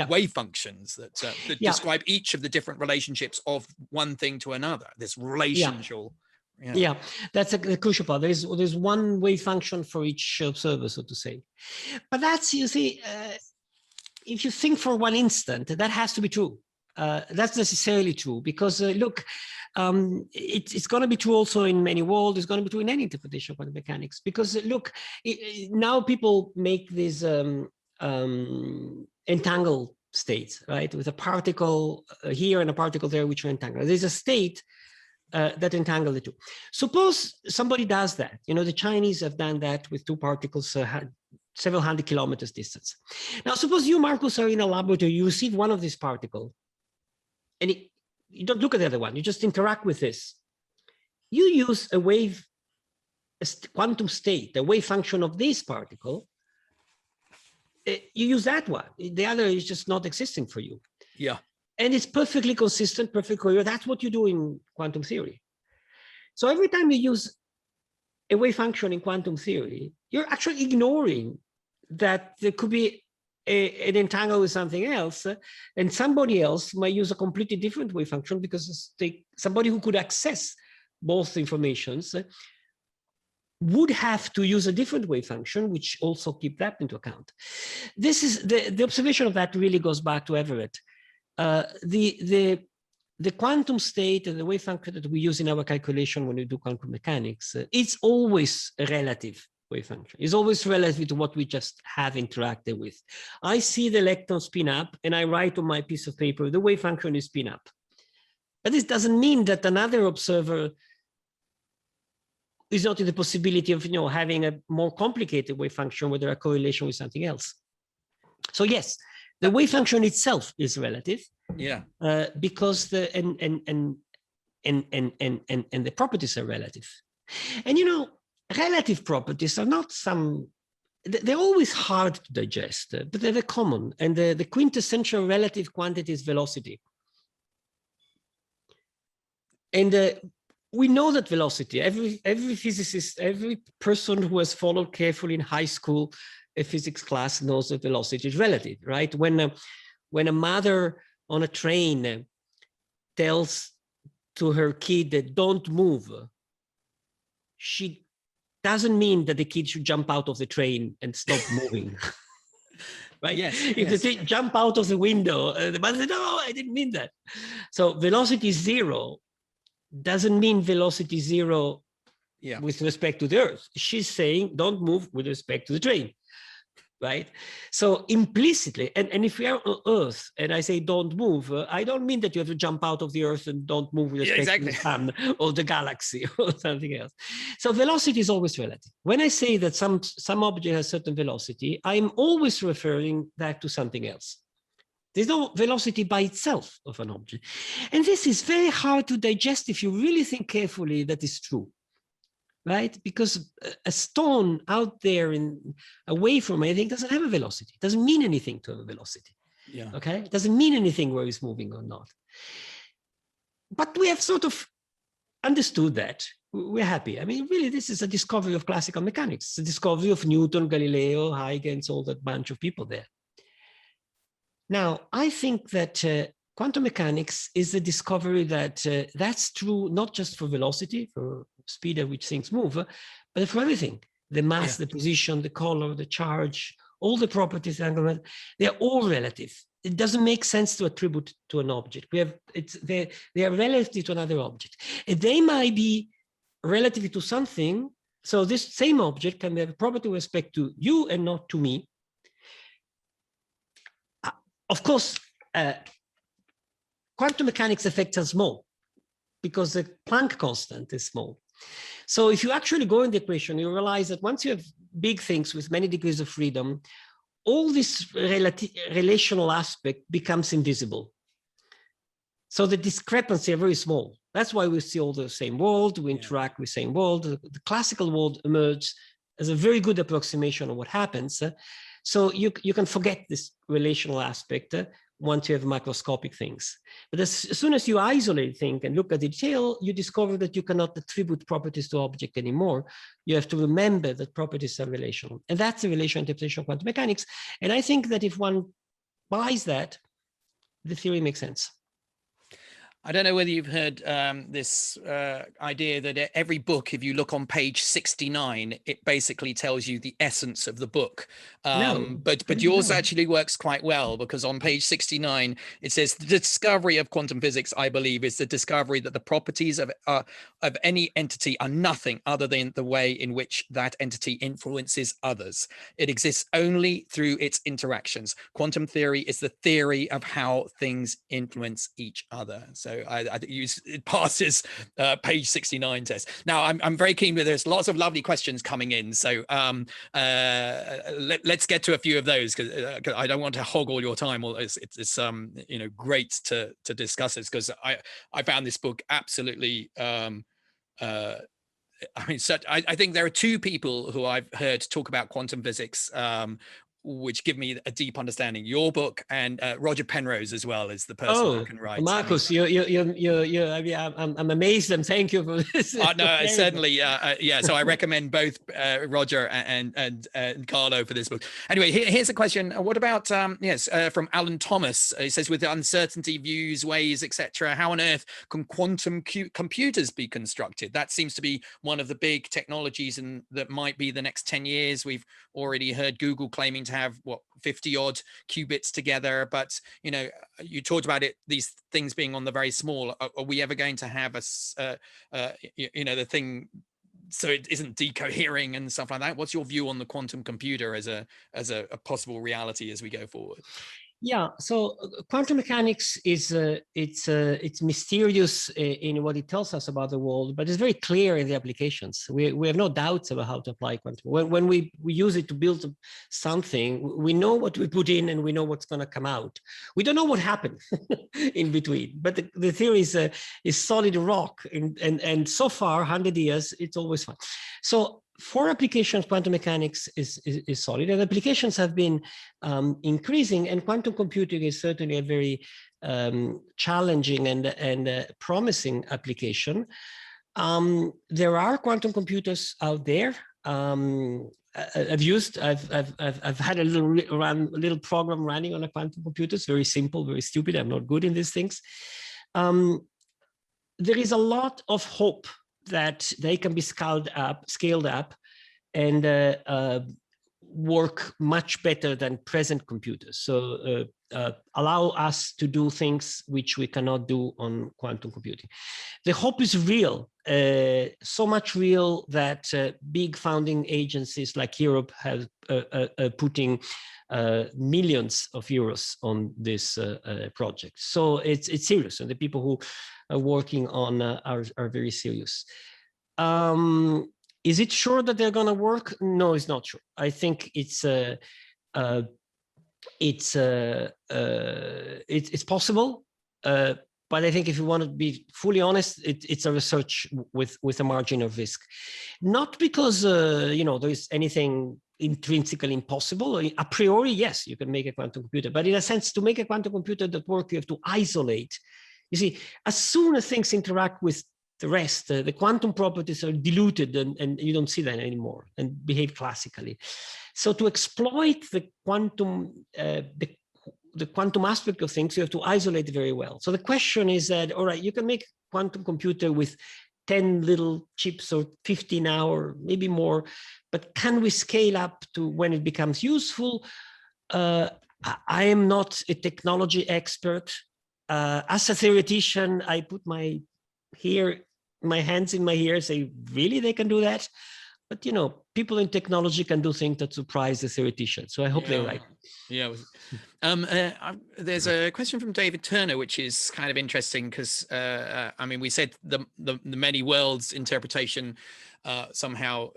wave functions that describe each of the different relationships of one thing to another, this relational. Yeah, that's the crucial part. There's one wave function for each observer, so to say. But that's, you see, if you think for one instant, that has to be true. That's necessarily true, because look, it's going to be true also in many worlds. It's going to be true in any interpretation of quantum mechanics, because look, now people make these entangled states, right, with a particle here and a particle there which are entangled. There's a state that entangle the two. Suppose somebody does that. You know, the Chinese have done that with two particles several hundred kilometers distance. Now, suppose you, Marcus, are in a laboratory, you receive one of these particles, and you don't look at the other one, you just interact with this. You use a wave, a quantum state, a wave function of this particle. You use that one. The other is just not existing for you. Yeah. And it's perfectly consistent, perfectly clear. That's what you do in quantum theory. So every time you use a wave function in quantum theory, you're actually ignoring that there could be an entangle with something else, and somebody else might use a completely different wave function, because somebody who could access both informations would have to use a different wave function, which also keep that into account. This is the observation of that really goes back to Everett. The quantum state and the wave function that we use in our calculation when we do quantum mechanics, it's always a relative wave function. It's always relative to what we just have interacted with. I see the electron spin up and I write on my piece of paper, the wave function is spin up. But this doesn't mean that another observer is not in the possibility of, you know, having a more complicated wave function where there are correlation with something else. So yes, the wave function itself is relative. Yeah. Because the and the properties are relative. And you know, relative properties are not they're always hard to digest, but they're very common. And the quintessential relative quantity is velocity. And we know that velocity, every physicist, every person who has followed carefully in high school a physics class knows that velocity is relative, right? When a mother on a train tells to her kid that don't move, she doesn't mean that the kid should jump out of the train and stop moving. Right? Yes, if the kid jump out of the window, the mother said, no, I didn't mean that. So velocity zero doesn't mean velocity zero with respect to the Earth. She's saying don't move with respect to the train. Right? So implicitly, and if we are on Earth and I say don't move, I don't mean that you have to jump out of the Earth and don't move with respect to the sun or the galaxy or something else. So velocity is always relative. When I say that some object has certain velocity, I'm always referring that to something else. There's no velocity by itself of an object. And this is very hard to digest if you really think carefully that is true. Right? Because a stone out there away from anything doesn't have a velocity. It doesn't mean anything to have a velocity. Yeah. Okay? It doesn't mean anything where it's moving or not. But we have sort of understood that, we're happy. I mean, really, this is a discovery of classical mechanics. It's a discovery of Newton, Galileo, Huygens, all that bunch of people there. Now, I think that quantum mechanics is a discovery that that's true not just for velocity, for speed at which things move, but for everything. The mass, the position, the color, the charge, all the properties, they're all relative. It doesn't make sense to attribute to an object. They are relative to another object. And they might be relative to something. So this same object can have a property with respect to you and not to me. Of course, quantum mechanics effects are small because the Planck constant is small. So if you actually go in the equation, you realize that once you have big things with many degrees of freedom, all this relational aspect becomes invisible. So the discrepancy are very small. That's why we see all the same world, we interact with the same world. The classical world emerges as a very good approximation of what happens. So you can forget this relational aspect once you have microscopic things. But as soon as you isolate things and look at the detail, you discover that you cannot attribute properties to object anymore. You have to remember that properties are relational. And that's the relational interpretation of quantum mechanics. And I think that if one buys that, the theory makes sense. I don't know whether you've heard this idea that every book, if you look on page 69, it basically tells you the essence of the book. But yours actually works quite well, because on page 69, it says the discovery of quantum physics, I believe, is the discovery that the properties of any entity are nothing other than the way in which that entity influences others. It exists only through its interactions. Quantum theory is the theory of how things influence each other. So I think it passes page 69 test. Now I'm very keen with this. Lots of lovely questions coming in. So let's get to a few of those, because I don't want to hog all your time. It's you know, great to discuss this, because I found this book absolutely I mean, I think there are two people who I've heard talk about quantum physics which give me a deep understanding. Your book, and Roger Penrose as well is the person who can write. Marcus, I mean, I'm amazed, and thank you for this. No, certainly, yeah. So I recommend both Roger and Carlo for this book. Anyway, here's a question. What about from Alan Thomas? He says, with uncertainty, views, ways, etc., how on earth can quantum computers be constructed? That seems to be one of the big technologies, and that might be the next 10 years. We've already heard Google claiming to have 50 odd qubits together, but you know, you talked about these things being on the very small. Are we ever going to have you know, the thing so it isn't decohering and stuff like that? What's your view on the quantum computer as a possible reality as we go forward? Yeah, so quantum mechanics is it's mysterious in what it tells us about the world, but it's very clear in the applications. We have no doubts about how to apply quantum. When we use it to build something, we know what we put in and we know what's going to come out. We don't know what happened in between, but the theory is solid rock, and so far, 100 years, it's always fine. So for applications, quantum mechanics is solid, and applications have been increasing, and quantum computing is certainly a very challenging and promising application. There are quantum computers out there. I've had a little program running on a quantum computer. It's very simple, very stupid. I'm not good in these things. There is a lot of hope that they can be scaled up and work much better than present computers. So allow us to do things which we cannot do on quantum computing. The hope is real, so much real that big founding agencies like Europe have putting millions of euros on this project. So it's serious, and the people who are working on are very serious. Is it sure that they're going to work? No, it's not sure. I think it's possible, but I think if you want to be fully honest, it's a research with a margin of risk. Not because you know, there is anything intrinsically impossible. A priori, yes, you can make a quantum computer, but in a sense, to make a quantum computer that works, you have to isolate. You see, as soon as things interact with the rest, the quantum properties are diluted and you don't see them anymore and behave classically. So to exploit the quantum aspect of things, you have to isolate very well. So the question is that, all right, you can make a quantum computer with 10 little chips or 15 or maybe more, but can we scale up to when it becomes useful? I am not a technology expert. As a theoretician, I put my hands in my hair, say, really, they can do that? But, you know, people in technology can do things that surprise the theoretician. So I hope they're right. Yeah. There's a question from David Turner, which is kind of interesting because, I mean, we said the many worlds interpretation somehow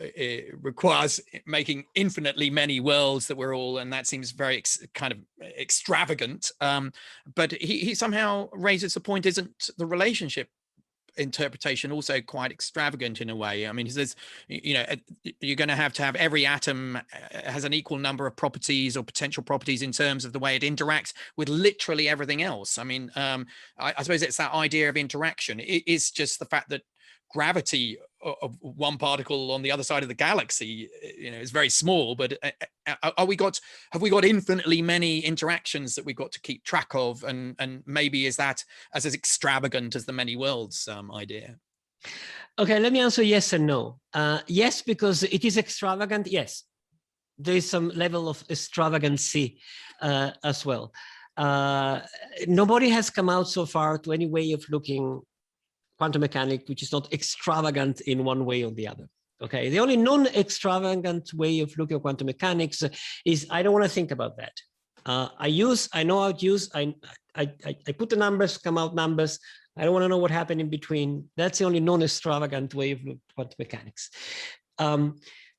requires making infinitely many worlds that we're all, and that seems very kind of extravagant. But he somehow raises the point, isn't the relationship interpretation also quite extravagant in a way? I mean, he says, you know, you're going to have every atom has an equal number of properties or potential properties in terms of the way it interacts with literally everything else. I mean, I suppose it's that idea of interaction. It is just the fact that gravity of one particle on the other side of the galaxy, you know, is very small, but have we got infinitely many interactions that we've got to keep track of, and maybe is that as extravagant as the many worlds idea? Okay, let me answer yes and no. Yes, because it is extravagant. Yes, there is some level of extravagancy as well. Nobody has come out so far to any way of looking quantum mechanics which is not extravagant in one way or the other. Okay, the only non-extravagant way of looking at quantum mechanics is I don't want to think about that. I know how to use, I put the numbers, come out numbers. I don't want to know what happened in between. That's the only non-extravagant way of looking at quantum mechanics.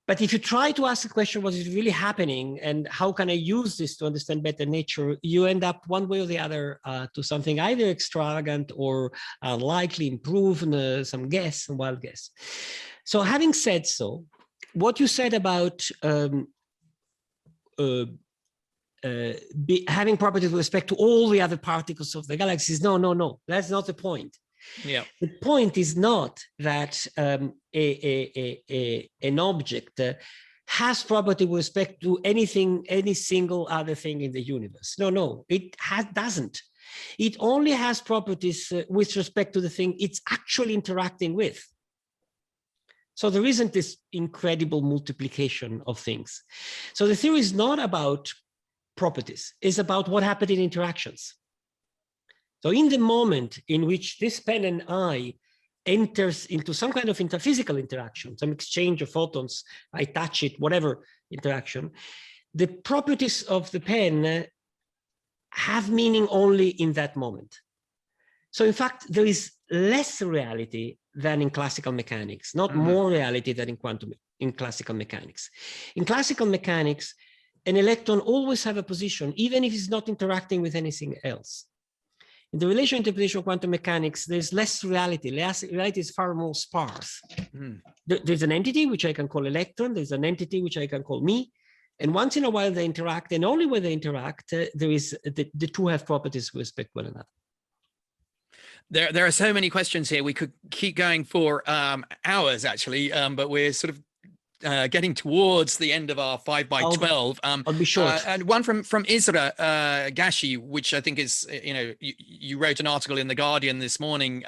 But if you try to ask the question, what is really happening and how can I use this to understand better nature, you end up one way or the other to something either extravagant or likely improven, some guess, some wild guess. So having said so, what you said about having properties with respect to all the other particles of the galaxies, no, that's not the point. Yeah. The point is not that an object has property with respect to anything, any single other thing in the universe. No, it doesn't. It only has properties with respect to the thing it's actually interacting with. So there isn't this incredible multiplication of things. So the theory is not about properties, it's about what happened in interactions. So in the moment in which this pen and I enters into some kind of physical interaction, some exchange of photons, I touch it, whatever interaction, the properties of the pen have meaning only in that moment. So in fact, there is less reality than in classical mechanics, not more reality than in classical mechanics. In classical mechanics, an electron always have a position, even if it's not interacting with anything else. In the relational interpretation of quantum mechanics, there's less reality. Reality is far more sparse. There's an entity which I can call electron. There's an entity which I can call me. And once in a while they interact, and only when they interact, the two have properties with respect to one another. There are so many questions here. We could keep going for hours, actually, but we're sort of getting towards the end of our 5x12. I'll be short. And one from Isra Gashi, which I think is, you know, you wrote an article in The Guardian this morning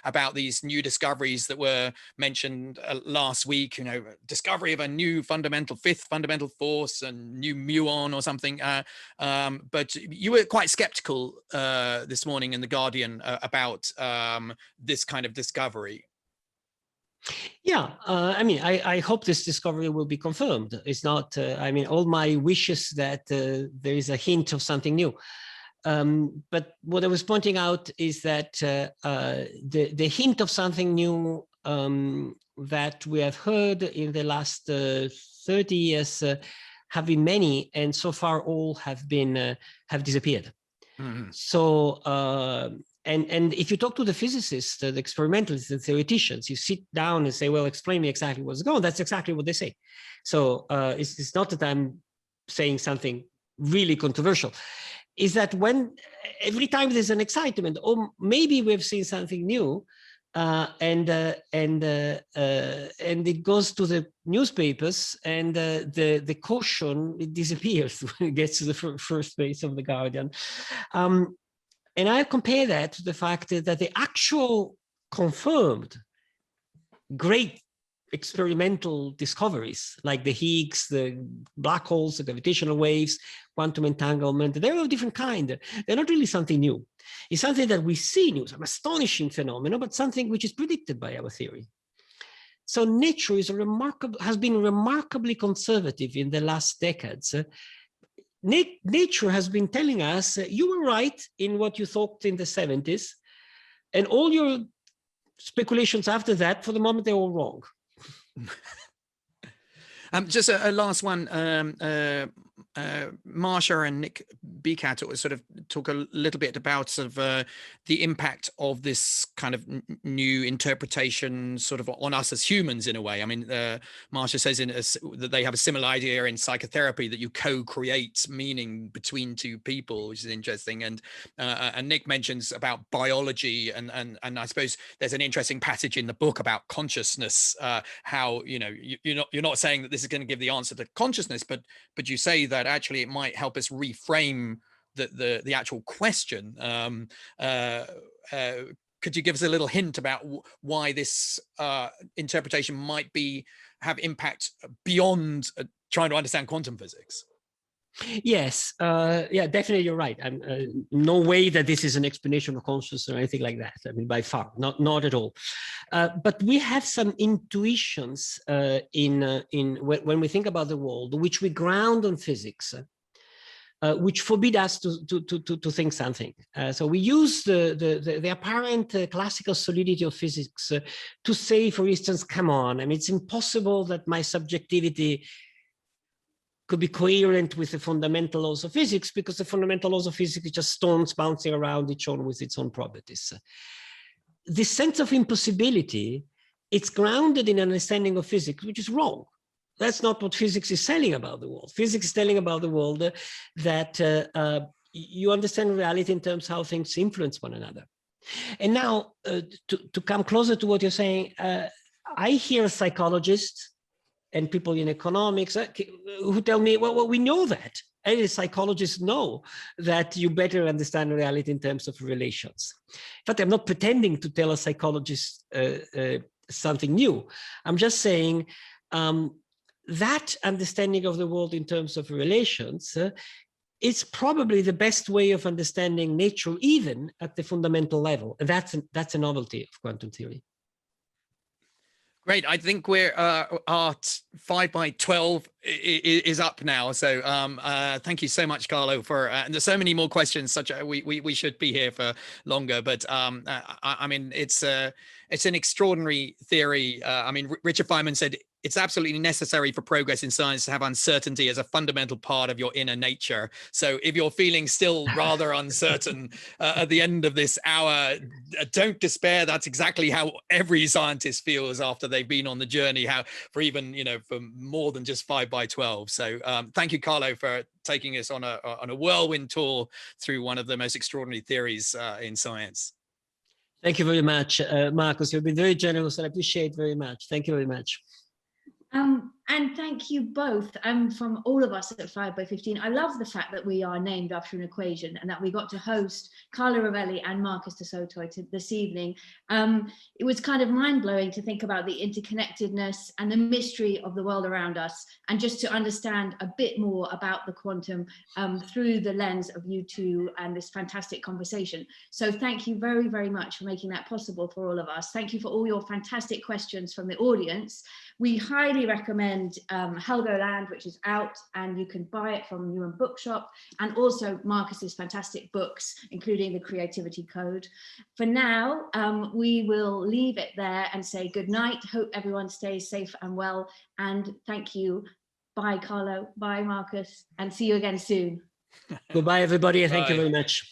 about these new discoveries that were mentioned last week, you know, discovery of a new fifth fundamental force and new muon or something. But you were quite skeptical this morning in The Guardian about this kind of discovery. Yeah, I mean, I hope this discovery will be confirmed. It's not, I mean, all my wishes that there is a hint of something new. But what I was pointing out is that the hint of something new that we have heard in the last 30 years have been many, and so far all have disappeared. So, and if you talk to the physicists, the experimentalists, the theoreticians, you sit down and say, well, explain me exactly what's going on. That's exactly what they say. So it's not that I'm saying something really controversial. Is that when every time there's an excitement, or maybe we've seen something new, and it goes to the newspapers, and the caution, it disappears when it gets to the first page of the Guardian. And I compare that to the fact that the actual confirmed great experimental discoveries, like the Higgs, the black holes, the gravitational waves, quantum entanglement, they're of different kind. They're not really something new. It's something that we see new, some astonishing phenomenon, but something which is predicted by our theory. So nature is has been remarkably conservative in the last decades. Nature has been telling us, you were right in what you thought in the 70s, and all your speculations after that, for the moment, they're all wrong. Just a last one. Marcia and Nick Becat sort of talk a little bit about sort of the impact of this kind of new interpretation sort of on us as humans in a way. I mean, Marcia says that they have a similar idea in psychotherapy, that you co-create meaning between two people, which is interesting. And Nick mentions about biology, and I suppose there's an interesting passage in the book about consciousness, how, you know, you're not saying that this is going to give the answer to consciousness, but you say that actually it might help us reframe the actual question. Could you give us a little hint about why this interpretation might have impact beyond trying to understand quantum physics? Yes, yeah, definitely, you're right. No way that this is an explanation of consciousness or anything like that. I mean, by far, not at all. But we have some intuitions when we think about the world, which we ground on physics, which forbid us to think something. So we use the apparent classical solidity of physics to say, for instance, come on, I mean, it's impossible that my subjectivity could be coherent with the fundamental laws of physics, because the fundamental laws of physics is just stones bouncing around each other with its own properties. This sense of impossibility, it's grounded in an understanding of physics, which is wrong. That's not what physics is telling about the world. Physics is telling about the world that you understand reality in terms of how things influence one another. And now, to come closer to what you're saying, I hear psychologists and people in economics who tell me, well, we know that. And psychologists know that you better understand reality in terms of relations. In fact, I'm not pretending to tell a psychologist something new. I'm just saying that understanding of the world in terms of relations is probably the best way of understanding nature, even at the fundamental level. And that's a novelty of quantum theory. Great. I think we're our 5 by 12 is up now. So thank you so much, Carlo, for and there's so many more questions. We should be here for longer, but I mean, it's an extraordinary theory. I mean, Richard Feynman said it's absolutely necessary for progress in science to have uncertainty as a fundamental part of your inner nature. So if you're feeling still rather uncertain at the end of this hour, don't despair. That's exactly how every scientist feels after they've been on the journey, for more than just 5 by 12. So thank you, Carlo, for taking us on a whirlwind tour through one of the most extraordinary theories in science. Thank you very much, Marcus. You've been very generous, and I appreciate very much. Thank you very much. And thank you both from all of us at 5 by 15. I love the fact that we are named after an equation, and that we got to host Carlo Rovelli and Marcus du Sautoy this evening. It was kind of mind-blowing to think about the interconnectedness and the mystery of the world around us, and just to understand a bit more about the quantum through the lens of you two and this fantastic conversation. So thank you very, very much for making that possible for all of us. Thank you for all your fantastic questions from the audience. We highly recommend Helgoland, which is out, and you can buy it from Newman Bookshop, and also Marcus's fantastic books, including The Creativity Code. For now, we will leave it there and say good night. Hope everyone stays safe and well, and thank you. Bye, Carlo. Bye, Marcus, and see you again soon. Goodbye, everybody. Thank you very much.